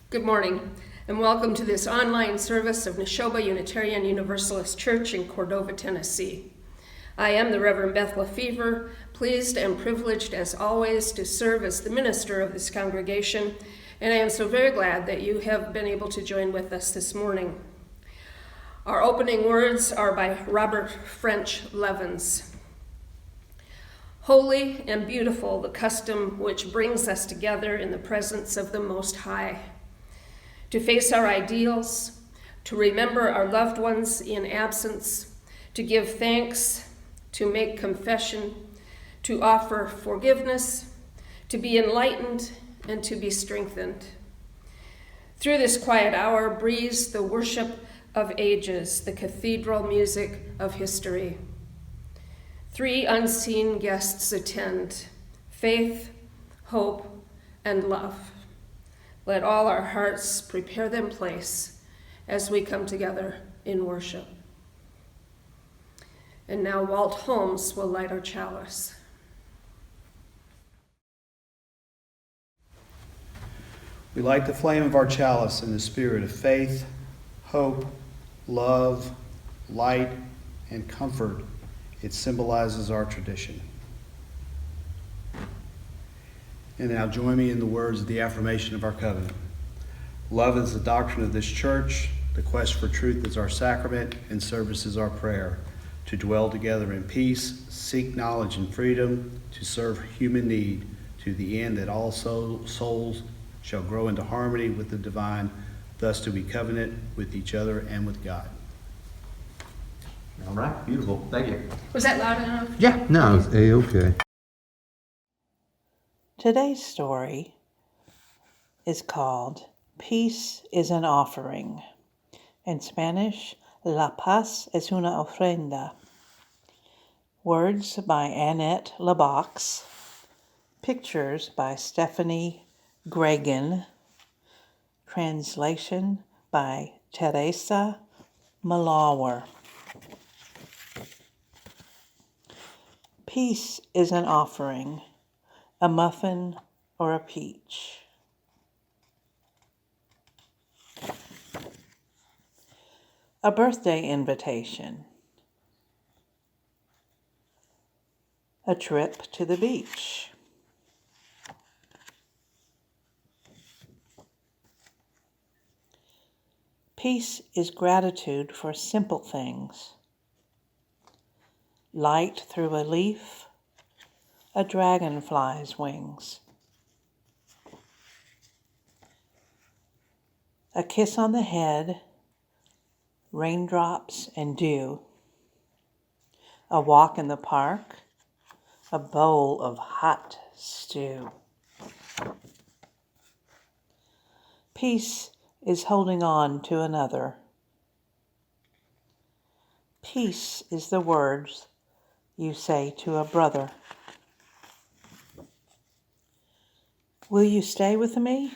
Good morning, and welcome to this online service of Neshoba Unitarian Universalist Church in Cordova, Tennessee. I am the Reverend Beth Lefever, pleased and privileged as always to serve as the minister of this congregation, and I am so very glad that you have been able to join with us this morning. Our opening words are by Robert French Leavens. Holy and beautiful the custom which brings us together in the presence of the Most High, to face our ideals, to remember our loved ones in absence, to give thanks, to make confession, to offer forgiveness, to be enlightened, and to be strengthened. Through this quiet hour breathes the worship of ages, the cathedral music of history. 3 unseen guests attend: faith, hope, and love. Let all our hearts prepare them place as we come together in worship. And now Walt Holmes will light our chalice. We light the flame of our chalice in the spirit of faith, hope, love, light, and comfort. It symbolizes our tradition. And now join me in the words of the affirmation of our covenant. Love is the doctrine of this church. The quest for truth is our sacrament, and service is our prayer. To dwell together in peace, seek knowledge and freedom, to serve human need, to the end that all souls shall grow into harmony with the divine, thus to be covenant with each other and with God. All right, beautiful. Thank you. Was that loud enough? Yeah, no, it's A-okay. Today's story is called Peace is an Offering. In Spanish, La Paz es una ofrenda. Words by Annette LeBox. Pictures by Stephanie Gregan. Translation by Teresa Malawer. Peace is an offering. A muffin or a peach. A birthday invitation. A trip to the beach. Peace is gratitude for simple things. Light through a leaf. A dragonfly's wings. A kiss on the head, raindrops and dew. A walk in the park, a bowl of hot stew. Peace is holding on to another. Peace is the words you say to a brother. Will you stay with me?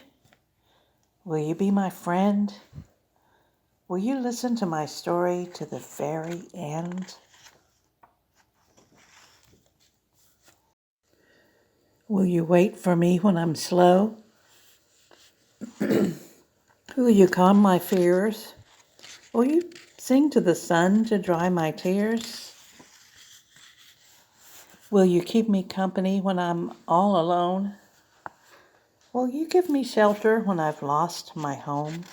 Will you be my friend? Will you listen to my story to the very end? Will you wait for me when I'm slow? Will you calm my fears? Will you sing to the sun to dry my tears? Will you keep me company when I'm all alone? Will you give me shelter when I've lost my home?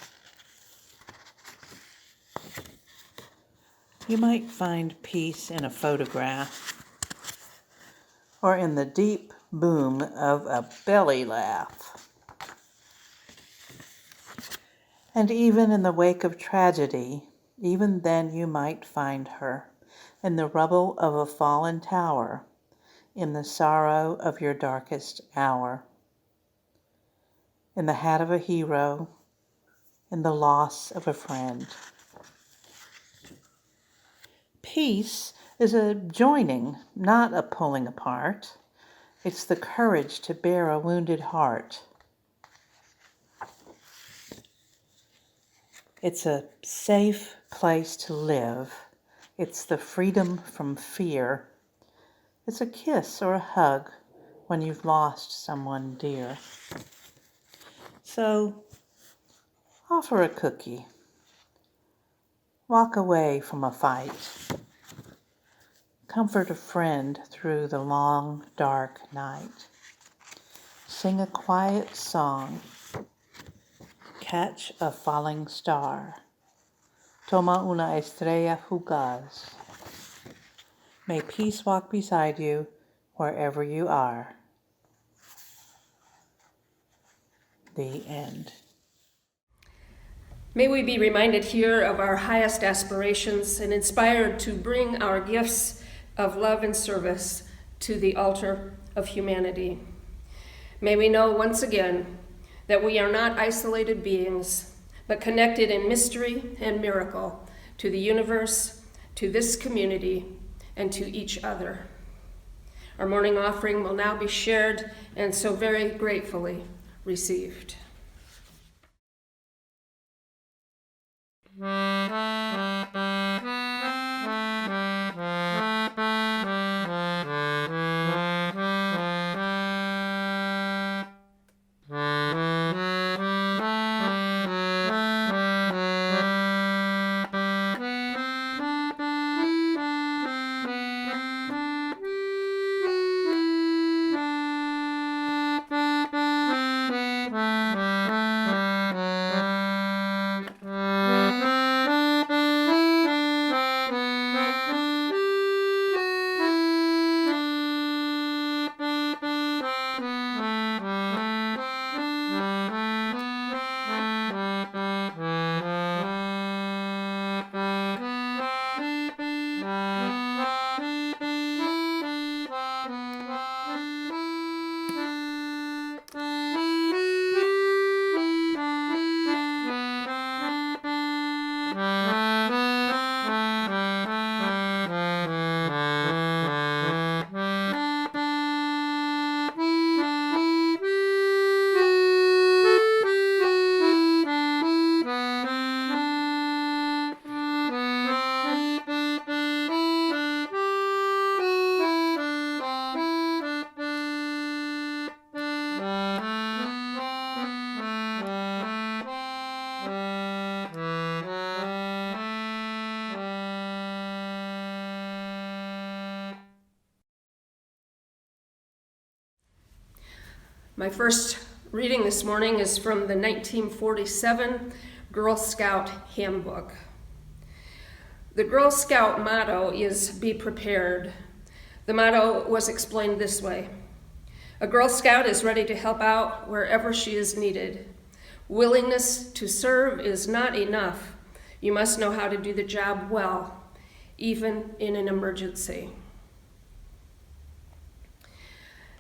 You might find peace in a photograph or in the deep boom of a belly laugh. And even in the wake of tragedy, even then you might find her in the rubble of a fallen tower, in the sorrow of your darkest hour. In the hat of a hero, in the loss of a friend. Peace is a joining, not a pulling apart. It's the courage to bear a wounded heart. It's a safe place to live. It's the freedom from fear. It's a kiss or a hug when you've lost someone dear. So Offer a cookie. Walk away from a fight. Comfort a friend through the long, dark night. Sing a quiet song. Catch a falling star. Toma una estrella fugaz. May peace walk beside you wherever you are. The end. May we be reminded here of our highest aspirations and inspired to bring our gifts of love and service to the altar of humanity. May we know once again that we are not isolated beings, but connected in mystery and miracle to the universe, to this community, and to each other. Our morning offering will now be shared and so very gratefully received. My first reading this morning is from the 1947 Girl Scout Handbook. The Girl Scout motto is "Be prepared." The motto was explained this way: a Girl Scout is ready to help out wherever she is needed. Willingness to serve is not enough. You must know how to do the job well, even in an emergency.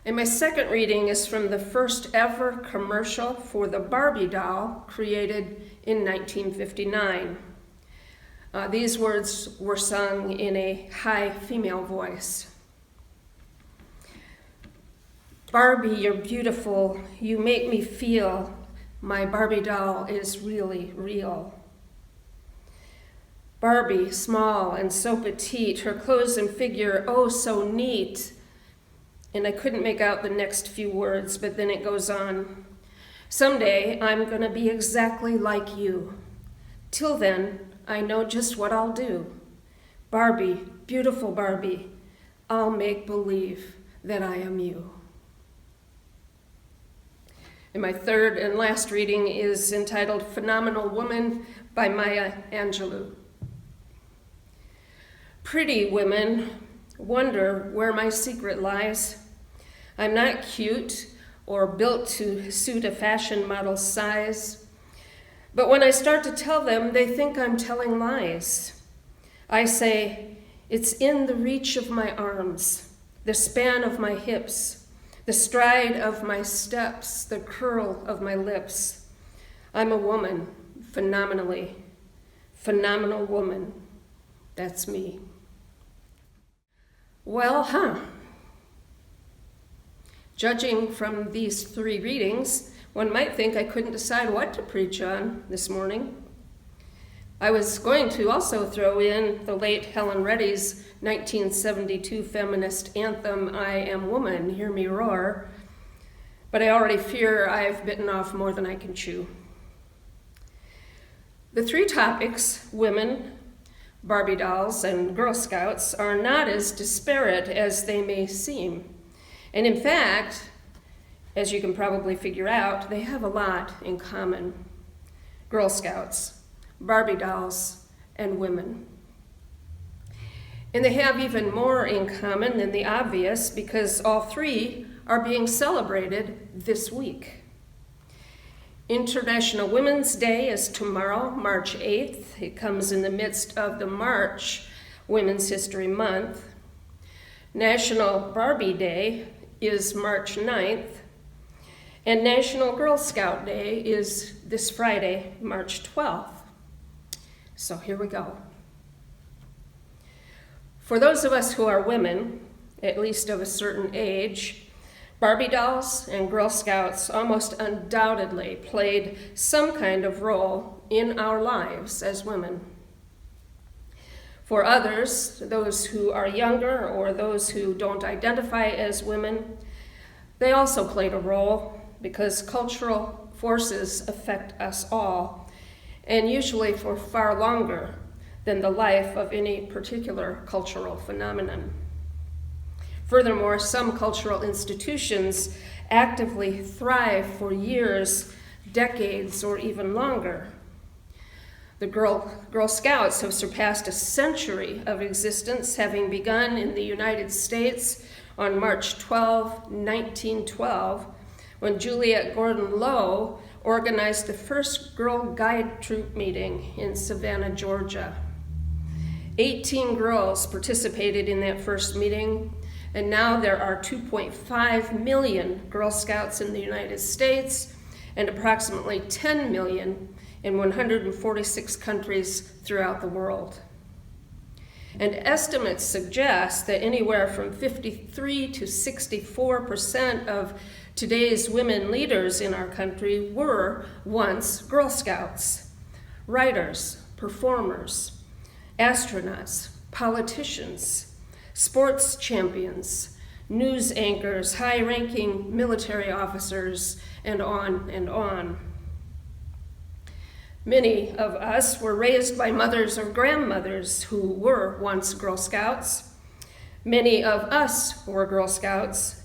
And my second reading is from the first ever commercial for the Barbie doll created in 1959. These words were sung in a high female voice. Barbie, you're beautiful. You make me feel my Barbie doll is really real. Barbie, small and so petite, her clothes and figure oh so neat. And I couldn't make out the next few words, but then it goes on. Someday I'm gonna be exactly like you. Till then, I know just what I'll do. Barbie, beautiful Barbie, I'll make believe that I am you. And my third and last reading is entitled Phenomenal Woman by Maya Angelou. Pretty women wonder where my secret lies. I'm not cute or built to suit a fashion model's size. But when I start to tell them, they think I'm telling lies. I say, it's in the reach of my arms, the span of my hips, the stride of my steps, the curl of my lips. I'm a woman, phenomenal woman. That's me. Well, Judging from these three readings, one might think I couldn't decide what to preach on this morning. I was going to also throw in the late Helen Reddy's 1972 feminist anthem, I Am Woman, Hear Me Roar, but I already fear I've bitten off more than I can chew. The three topics, women, Barbie dolls, and Girl Scouts, are not as disparate as they may seem. And in fact, as you can probably figure out, they have a lot in common. Girl Scouts, Barbie dolls, and women. And they have even more in common than the obvious because all three are being celebrated this week. International Women's Day is tomorrow, March 8th. It comes in the midst of the March Women's History Month. National Barbie Day is March 9th. And National Girl Scout Day is this Friday, March 12th. So here we go. For those of us who are women, at least of a certain age, Barbie dolls and Girl Scouts almost undoubtedly played some kind of role in our lives as women. For others, those who are younger or those who don't identify as women, they also played a role because cultural forces affect us all, and usually for far longer than the life of any particular cultural phenomenon. Furthermore, some cultural institutions actively thrive for years, decades, or even longer. The Girl Scouts have surpassed a century of existence, having begun in the United States on March 12, 1912, when Juliet Gordon Low organized the first Girl Guide Troop meeting in Savannah, Georgia. 18 girls participated in that first meeting, and now there are 2.5 million Girl Scouts in the United States and approximately 10 million in 146 countries throughout the world. And estimates suggest that anywhere from 53 to 64% of today's women leaders in our country were once Girl Scouts, writers, performers, astronauts, politicians, sports champions, news anchors, high-ranking military officers, and on and on. Many of us were raised by mothers or grandmothers who were once Girl Scouts. Many of us were Girl Scouts,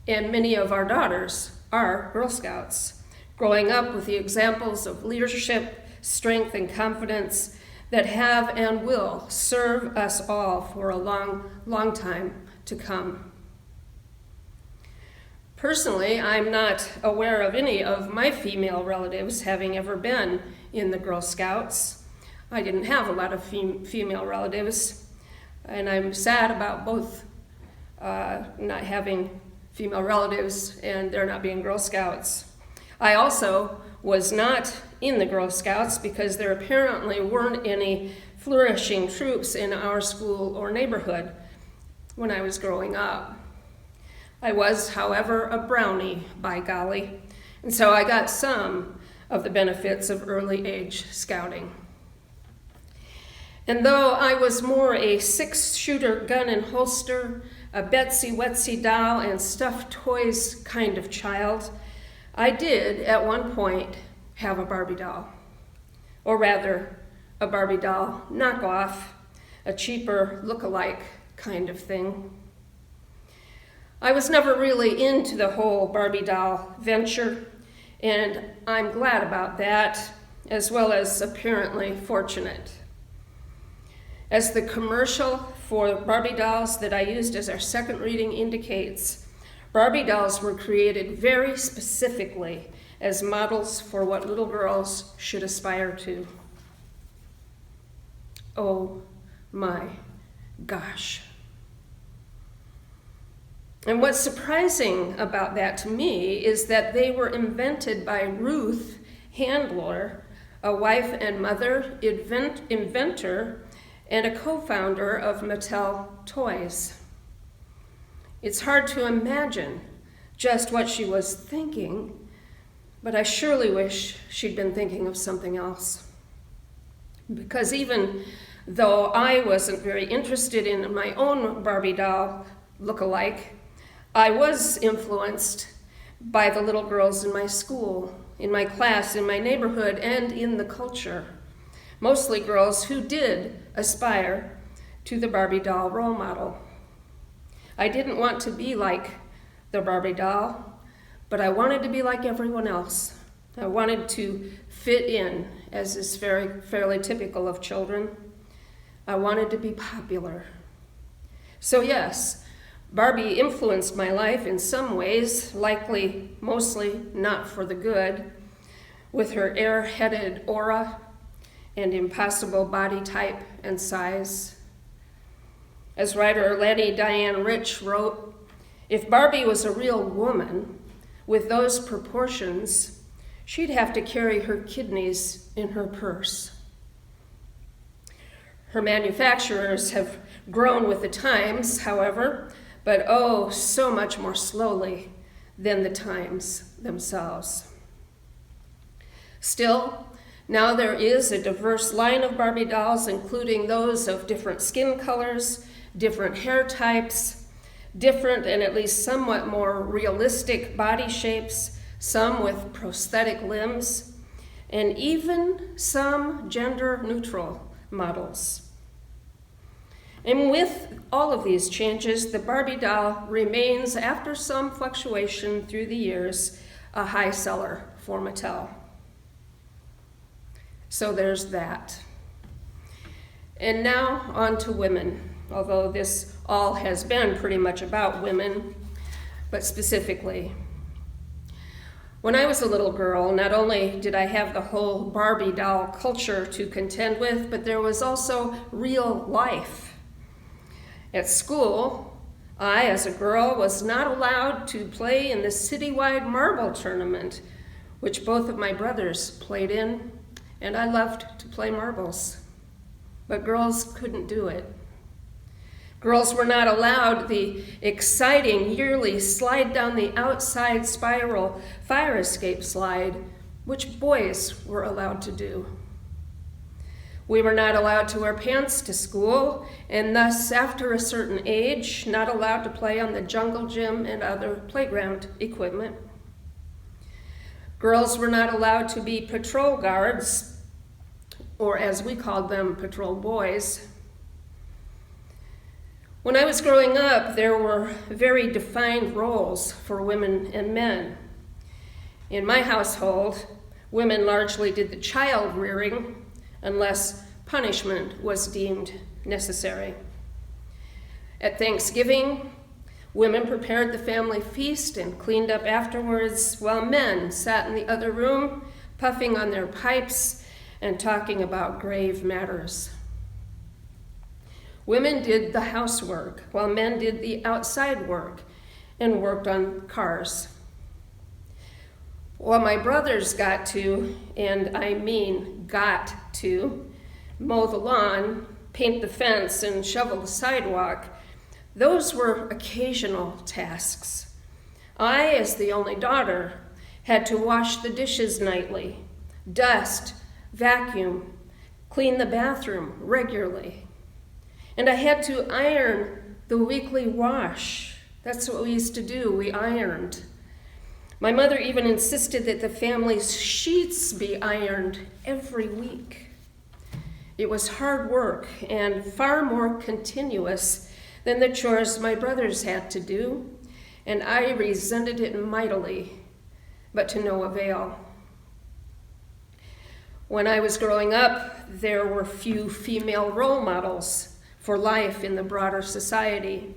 and many of our daughters are Girl Scouts, growing up with the examples of leadership, strength, and confidence that have and will serve us all for a long, long time to come. Personally, I'm not aware of any of my female relatives having ever been in the Girl Scouts. I didn't have a lot of female relatives, and I'm sad about both not having female relatives and there not being Girl Scouts. I also was not in the Girl Scouts because there apparently weren't any flourishing troops in our school or neighborhood when I was growing up. I was, however, a brownie, by golly, and so I got some of the benefits of early age scouting. And though I was more a six-shooter gun and holster, a Betsy Wetsy doll and stuffed toys kind of child, I did, at one point, have a Barbie doll. Or rather, a Barbie doll knockoff, a cheaper look-alike kind of thing. I was never really into the whole Barbie doll venture, and I'm glad about that, as well as apparently fortunate. As the commercial for Barbie dolls that I used as our second reading indicates, Barbie dolls were created very specifically as models for what little girls should aspire to. Oh my gosh. And what's surprising about that to me is that they were invented by Ruth Handler, a wife and mother, inventor, and a co-founder of Mattel Toys. It's hard to imagine just what she was thinking, but I surely wish she'd been thinking of something else. Because even though I wasn't very interested in my own Barbie doll look-alike, I was influenced by the little girls in my school, in my class, in my neighborhood, and in the culture. mostly girls who did aspire to the Barbie doll role model. I didn't want to be like the Barbie doll, but I wanted to be like everyone else. I wanted to fit in, as is fairly typical of children. I wanted to be popular. So yes, Barbie influenced my life in some ways, likely mostly not for the good, with her airheaded aura and impossible body type and size. As writer Letty Diane Rich wrote, if Barbie was a real woman with those proportions, she'd have to carry her kidneys in her purse. Her manufacturers have grown with the times, however, but oh, so much more slowly than the times themselves. Still, now there is a diverse line of Barbie dolls, including those of different skin colors, different hair types, different and at least somewhat more realistic body shapes, some with prosthetic limbs, and even some gender-neutral models. And with all of these changes, the Barbie doll remains, after some fluctuation through the years, a high seller for Mattel. So there's that. And now on to women, although this all has been pretty much about women, but specifically. When I was a little girl, not only did I have the whole Barbie doll culture to contend with, but there was also real life. At school, I, as a girl, was not allowed to play in the citywide marble tournament, which both of my brothers played in, and I loved to play marbles. But girls couldn't do it. Girls were not allowed the exciting yearly slide down the outside spiral fire escape slide, which boys were allowed to do. We were not allowed to wear pants to school, and thus, after a certain age, not allowed to play on the jungle gym and other playground equipment. Girls were not allowed to be patrol guards, or as we called them, patrol boys. When I was growing up, there were very defined roles for women and men. In my household, women largely did the child rearing, unless punishment was deemed necessary. At Thanksgiving, women prepared the family feast and cleaned up afterwards, while men sat in the other room, puffing on their pipes and talking about grave matters. Women did the housework, while men did the outside work and worked on cars. While my brothers got to, and I mean got to, mow the lawn, paint the fence, and shovel the sidewalk, those were occasional tasks. I, as the only daughter, had to wash the dishes nightly, dust, vacuum, clean the bathroom regularly. And I had to iron the weekly wash. That's what we used to do, we ironed. My mother even insisted that the family's sheets be ironed every week. It was hard work and far more continuous than the chores my brothers had to do, and I resented it mightily, but to no avail. When I was growing up, there were few female role models for life in the broader society.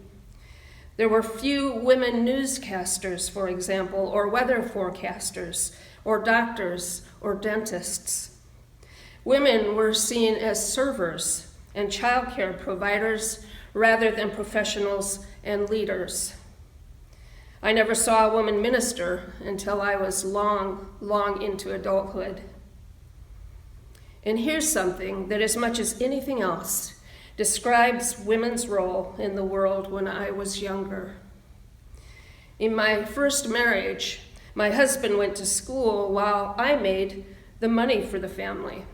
There were few women newscasters, for example, or weather forecasters, or doctors, or dentists. Women were seen as servers and childcare providers rather than professionals and leaders. I never saw a woman minister until I was long into adulthood. And here's something that, as much as anything else, describes women's role in the world when I was younger. In my first marriage, my husband went to school while I made the money for the family.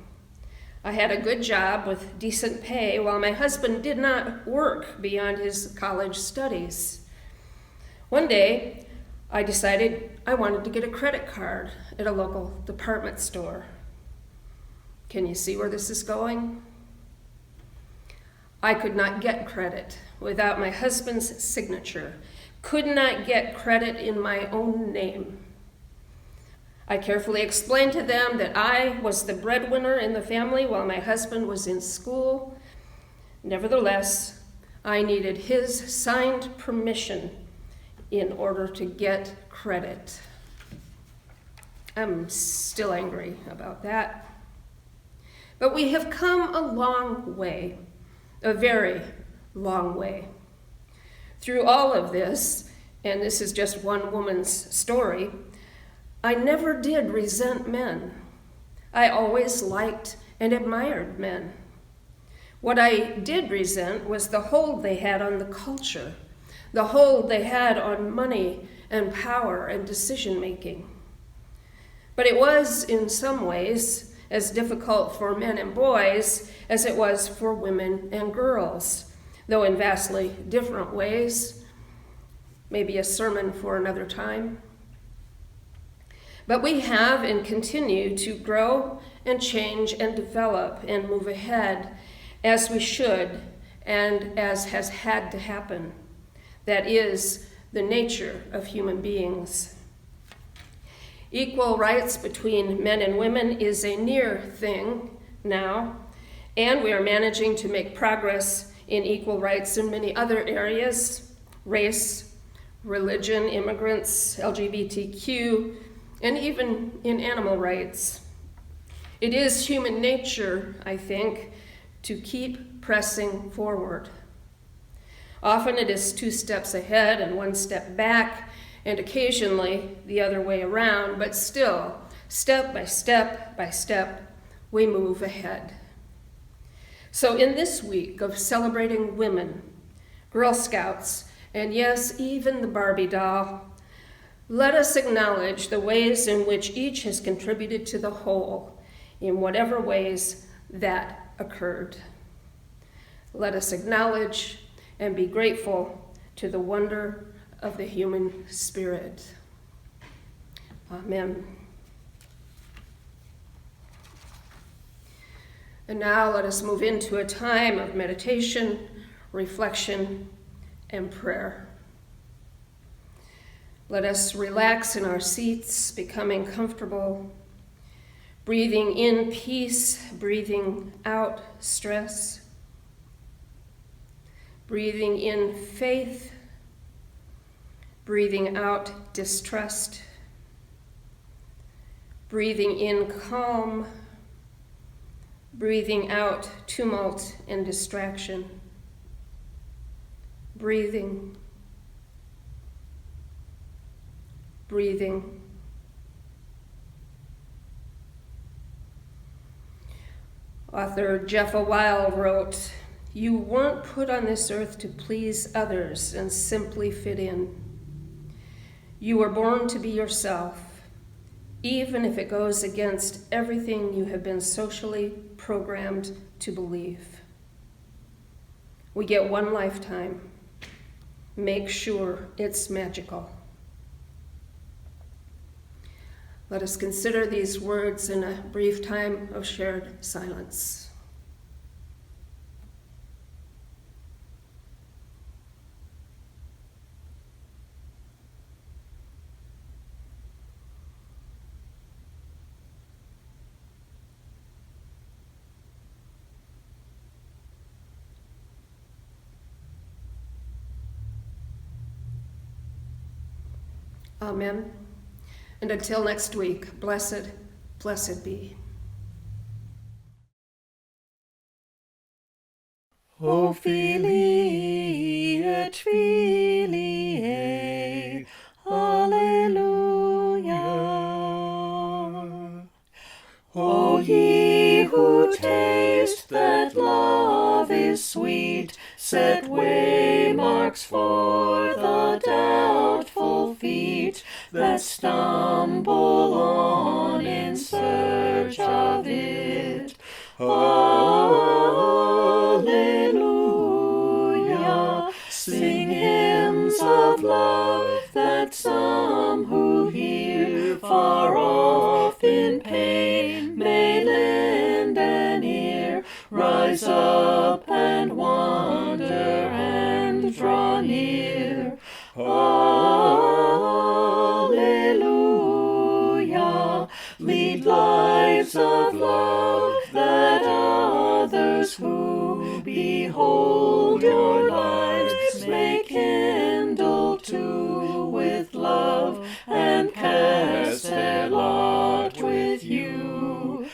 I had a good job with decent pay while my husband did not work beyond his college studies. One day, I decided I wanted to get a credit card at a local department store. Can you see where this is going? I could not get credit without my husband's signature, could not get credit in my own name. I carefully explained to them that I was the breadwinner in the family while my husband was in school. Nevertheless, I needed his signed permission in order to get credit. I'm still angry about that. But we have come a long way, a very long way. Through all of this, and this is just one woman's story, I never did resent men. I always liked and admired men. What I did resent was the hold they had on the culture, the hold they had on money and power and decision-making. But it was, in some ways, as difficult for men and boys as it was for women and girls, though in vastly different ways. Maybe a sermon for another time. But we have and continue to grow and change and develop and move ahead as we should and as has had to happen. That is the nature of human beings. Equal rights between men and women is a near thing now, and we are managing to make progress in equal rights in many other areas: race, religion, immigrants, LGBTQ, and even in animal rights. It is human nature, I think, to keep pressing forward. Often it is 2 steps ahead and 1 step back, and occasionally the other way around, but still, step by step by step, we move ahead. So in this week of celebrating women, Girl Scouts, and yes, even the Barbie doll, let us acknowledge the ways in which each has contributed to the whole, in whatever ways that occurred. Let us acknowledge and be grateful to the wonder of the human spirit. Amen. And now let us move into a time of meditation, reflection, and prayer. Let us relax in our seats, becoming comfortable, breathing in peace, breathing out stress, breathing in faith, breathing out distrust, breathing in calm, breathing out tumult and distraction, breathing, breathing. Author Jeffa Weil wrote, "You weren't put on this earth to please others and simply fit in. You were born to be yourself, even if it goes against everything you have been socially programmed to believe. We get one lifetime. Make sure it's magical." Let us consider these words in a brief time of shared silence. Amen. And until next week, blessed, blessed be. O Filii et Filiae, Alleluia. O ye who taste that love is sweet, set waymarks for the doubtful feet that stumble on in search of it. Alleluia. Sing hymns of love that some who hear far off in pain may lend rise up and wander and draw near. Alleluia. Lead lives of love that others who behold your lives may kindle too with love and cast their lot with you.